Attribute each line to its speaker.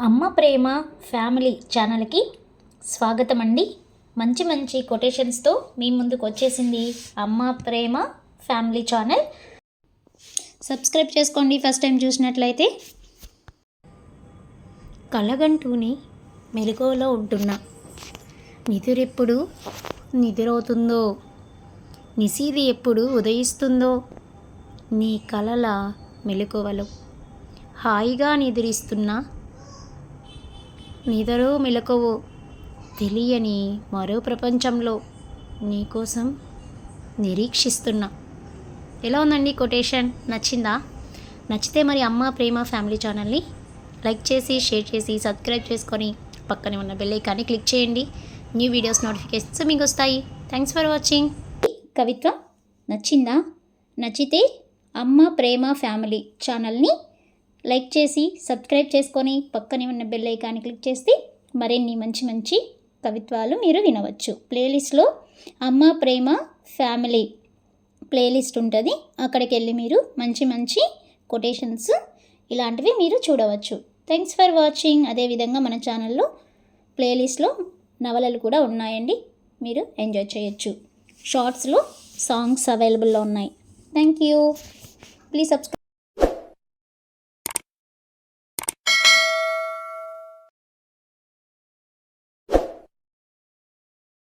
Speaker 1: అమ్మ ప్రేమ ఫ్యామిలీ ఛానల్కి స్వాగతం అండి. మంచి మంచి కొటేషన్స్తో మీ ముందుకు వచ్చేసింది అమ్మ ప్రేమ ఫ్యామిలీ ఛానల్. సబ్స్క్రైబ్ చేసుకోండి ఫస్ట్ టైం చూసినట్లయితే. కలగంటూని మెలకువలో ఉంటున్నా, నిదురెప్పుడు నిద్రవుతుందో, నిశీది ఎప్పుడు ఉదయిస్తుందో, నీ కలల మెలకువలో హాయిగా నిద్రిస్తున్నా, నిదరో మెలకువో తెలియని మరో ప్రపంచంలో నీకోసం నిరీక్షిస్తున్నా. ఎలా ఉందండి కొటేషన్? నచ్చిందా? నచ్చితే మరి అమ్మ ప్రేమ ఫ్యామిలీ ఛానల్ని లైక్ చేసి, షేర్ చేసి, సబ్స్క్రైబ్ చేసుకొని పక్కనే ఉన్న బెల్ ఐకాన్ని క్లిక్ చేయండి. న్యూ వీడియోస్ నోటిఫికేషన్స్ మీకు వస్తాయి. Thanks for watching. కవిత్వం నచ్చిందా? నచ్చితే అమ్మ ప్రేమ ఫ్యామిలీ ఛానల్ని లైక్ చేసి, సబ్స్క్రైబ్ చేసుకొని పక్కనే ఉన్న బెల్ ఐకాన్ని క్లిక్ చేస్తే మరిన్ని మంచి మంచి కవిత్వాలు మీరు వినవచ్చు. ప్లేలిస్ట్లో అమ్మ ప్రేమ ఫ్యామిలీ ప్లేలిస్ట్ ఉంటుంది. అక్కడికి వెళ్ళి మీరు మంచి మంచి కొటేషన్స్ ఇలాంటివి మీరు చూడవచ్చు. Thanks for watching. అదేవిధంగా మన ఛానల్లో ప్లేలిస్ట్లో నవలలు కూడా ఉన్నాయండి, మీరు ఎంజాయ్ చేయొచ్చు. షార్ట్స్లో సాంగ్స్ అవైలబుల్లో ఉన్నాయి. Thank you. Please subscribe.